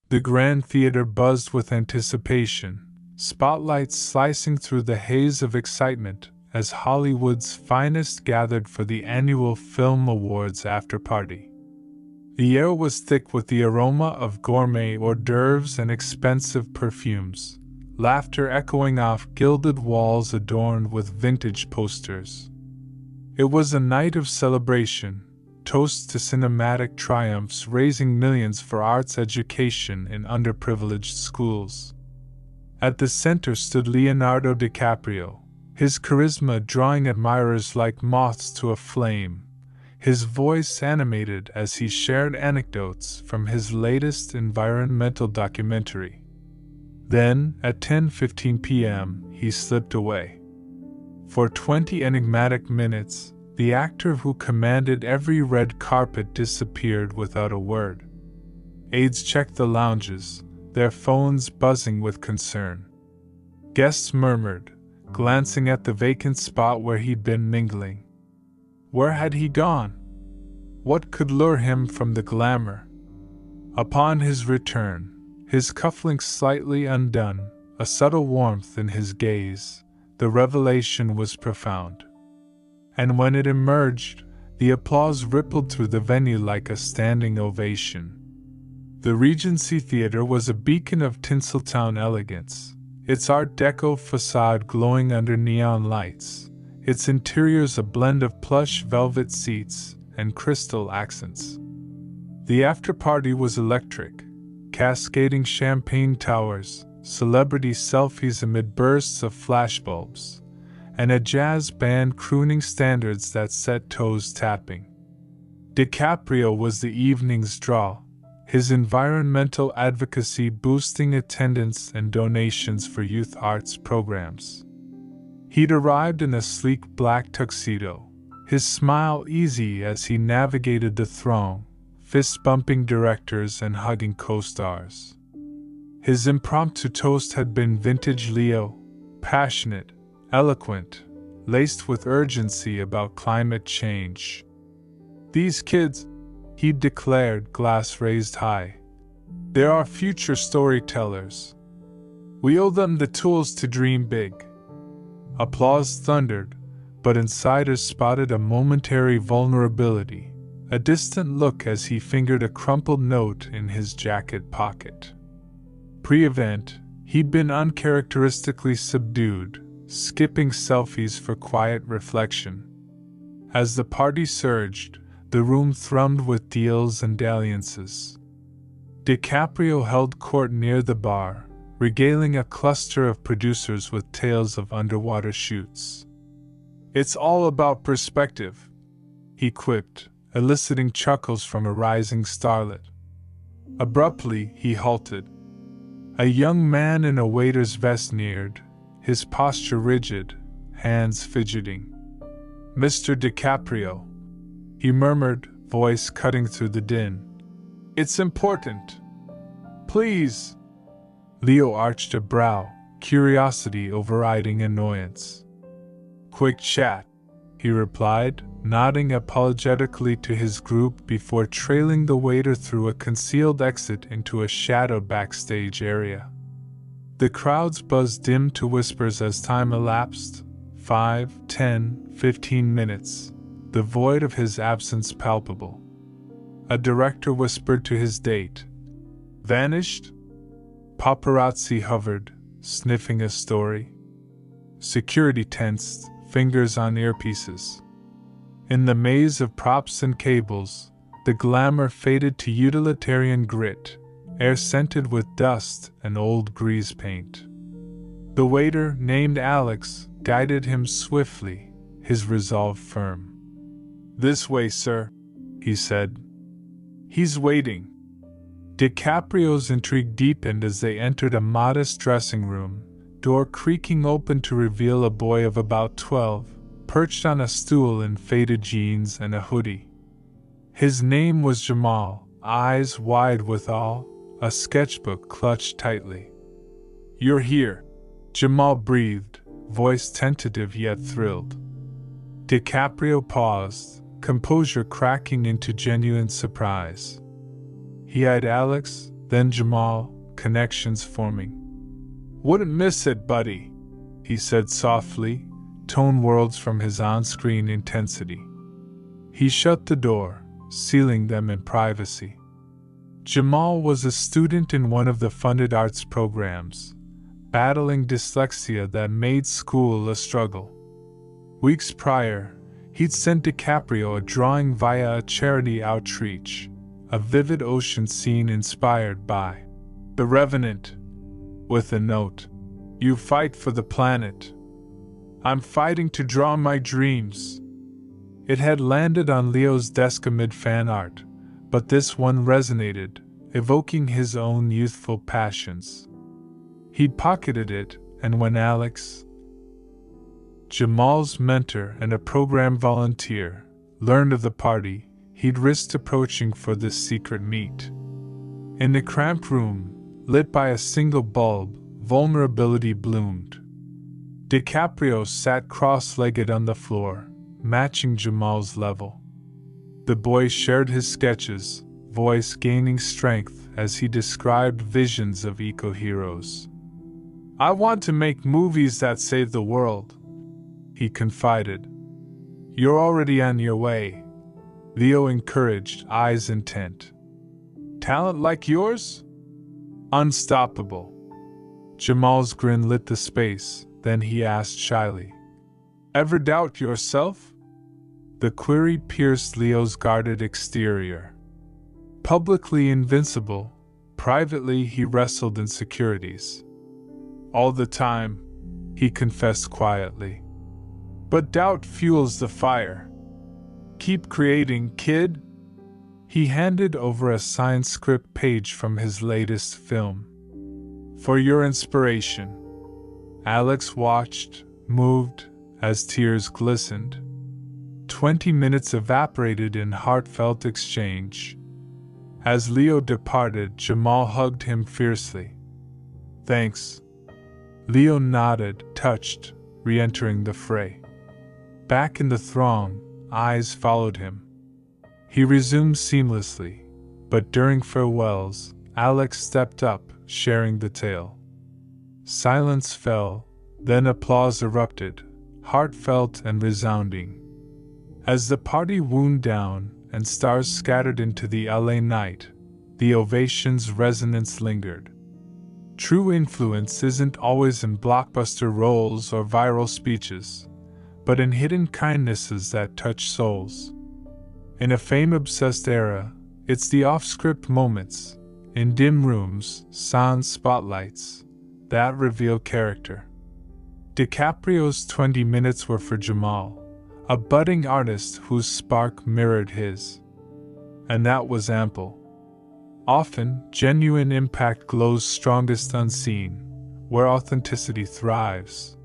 The Grand Theater buzzed with anticipation, spotlights slicing through the haze of excitement as Hollywood's finest gathered for the annual Film Awards after-party. The air was thick with the aroma of gourmet hors d'oeuvres and expensive perfumes, laughter echoing off gilded walls adorned with vintage posters. It was a night of celebration, toasts to cinematic triumphs raising millions for arts education in underprivileged schools. At the center stood Leonardo DiCaprio, his charisma drawing admirers like moths to a flame, his voice animated as he shared anecdotes from his latest environmental documentary. Then, at 10:15 p.m., he slipped away. For 20 enigmatic minutes, the actor who commanded every red carpet disappeared without a word. Aides checked the lounges, their phones buzzing with concern. Guests murmured, glancing at the vacant spot where he'd been mingling. Where had he gone? What could lure him from the glamour? Upon his return, his cufflinks slightly undone, a subtle warmth in his gaze, the revelation was profound. And when it emerged, the applause rippled through the venue like a standing ovation. The Regency Theater was a beacon of Tinseltown elegance, its Art Deco facade glowing under neon lights, its interiors a blend of plush velvet seats and crystal accents. The after-party was electric, cascading champagne towers, celebrity selfies amid bursts of flashbulbs, and a jazz band crooning standards that set toes tapping. DiCaprio was the evening's draw, his environmental advocacy boosting attendance and donations for youth arts programs. He'd arrived in a sleek black tuxedo, his smile easy as he navigated the throng, fist-bumping directors and hugging co-stars. His impromptu toast had been vintage Leo, passionate, eloquent, laced with urgency about climate change. "These kids," he declared, glass raised high. "They're our future storytellers. We owe them the tools to dream big." Applause thundered, but insiders spotted a momentary vulnerability, a distant look as he fingered a crumpled note in his jacket pocket. Pre-event, he'd been uncharacteristically subdued, skipping selfies for quiet reflection. As the party surged, the room thrummed with deals and dalliances. DiCaprio held court near the bar, regaling a cluster of producers with tales of underwater shoots. "It's all about perspective," he quipped, eliciting chuckles from a rising starlet. Abruptly, he halted. A young man in a waiter's vest neared, his posture rigid, hands fidgeting. "Mr. DiCaprio," he murmured, voice cutting through the din. "It's important. Please." Leo arched a brow, curiosity overriding annoyance. "Quick chat," he replied, nodding apologetically to his group before trailing the waiter through a concealed exit into a shadowed backstage area. The crowd's buzz dimmed to whispers as time elapsed, 5, 10, 15 minutes, the void of his absence palpable. A director whispered to his date, "Vanished?" Paparazzi hovered, sniffing a story. Security tensed, fingers on earpieces. In the maze of props and cables, the glamour faded to utilitarian grit, air scented with dust and old grease paint. The waiter, named Alex, guided him swiftly, his resolve firm. "This way, sir," he said. "He's waiting." DiCaprio's intrigue deepened as they entered a modest dressing room, door creaking open to reveal a boy of about 12, perched on a stool in faded jeans and a hoodie. His name was Jamal, eyes wide with awe, a sketchbook clutched tightly. "You're here," Jamal breathed, voice tentative yet thrilled. DiCaprio paused, composure cracking into genuine surprise. He eyed Alex, Then Jamal, connections forming. "Wouldn't miss it, buddy," he said softly, tone worlds from his on-screen intensity. He shut the door, sealing them in privacy. Jamal was a student in one of the funded arts programs, battling dyslexia that made school a struggle. Weeks prior, he'd sent DiCaprio a drawing via a charity outreach, a vivid ocean scene inspired by The Revenant, with a note, "You fight for the planet. I'm fighting to draw my dreams." It had landed on Leo's desk amid fan art, but this one resonated, evoking his own youthful passions. He'd pocketed it, and when Alex, Jamal's mentor and a program volunteer, learned of the party, he'd risked approaching for this secret meet. In the cramped room, lit by a single bulb, vulnerability bloomed. DiCaprio sat cross-legged on the floor, matching Jamal's level. The boy shared his sketches, voice gaining strength as he described visions of eco-heroes. "I want to make movies that save the world," he confided. "You're already on your way," Leo encouraged, eyes intent. "Talent like yours? Unstoppable." Jamal's grin lit the space, then he asked shyly, "Ever doubt yourself?" The query pierced Leo's guarded exterior. Publicly invincible, privately he wrestled insecurities. "All the time," he confessed quietly. "But doubt fuels the fire. Keep creating, kid." He handed over a signed script page from his latest film. "For your inspiration." Alex watched, moved, as tears glistened. 20 minutes evaporated in heartfelt exchange. As Leo departed, Jamal hugged him fiercely. "Thanks." Leo nodded, touched, re-entering the fray. Back in the throng, eyes followed him. He resumed seamlessly, but during farewells, Alex stepped up, sharing the tale. Silence fell, then applause erupted, heartfelt and resounding. As the party wound down and stars scattered into the LA night, the ovation's resonance lingered. True influence isn't always in blockbuster roles or viral speeches, but in hidden kindnesses that touch souls. In a fame-obsessed era, it's the off-script moments, in dim rooms, sans spotlights, that reveal character. DiCaprio's 20 minutes were for Jamal, a budding artist whose spark mirrored his. And that was ample. Often, genuine impact glows strongest unseen, where authenticity thrives.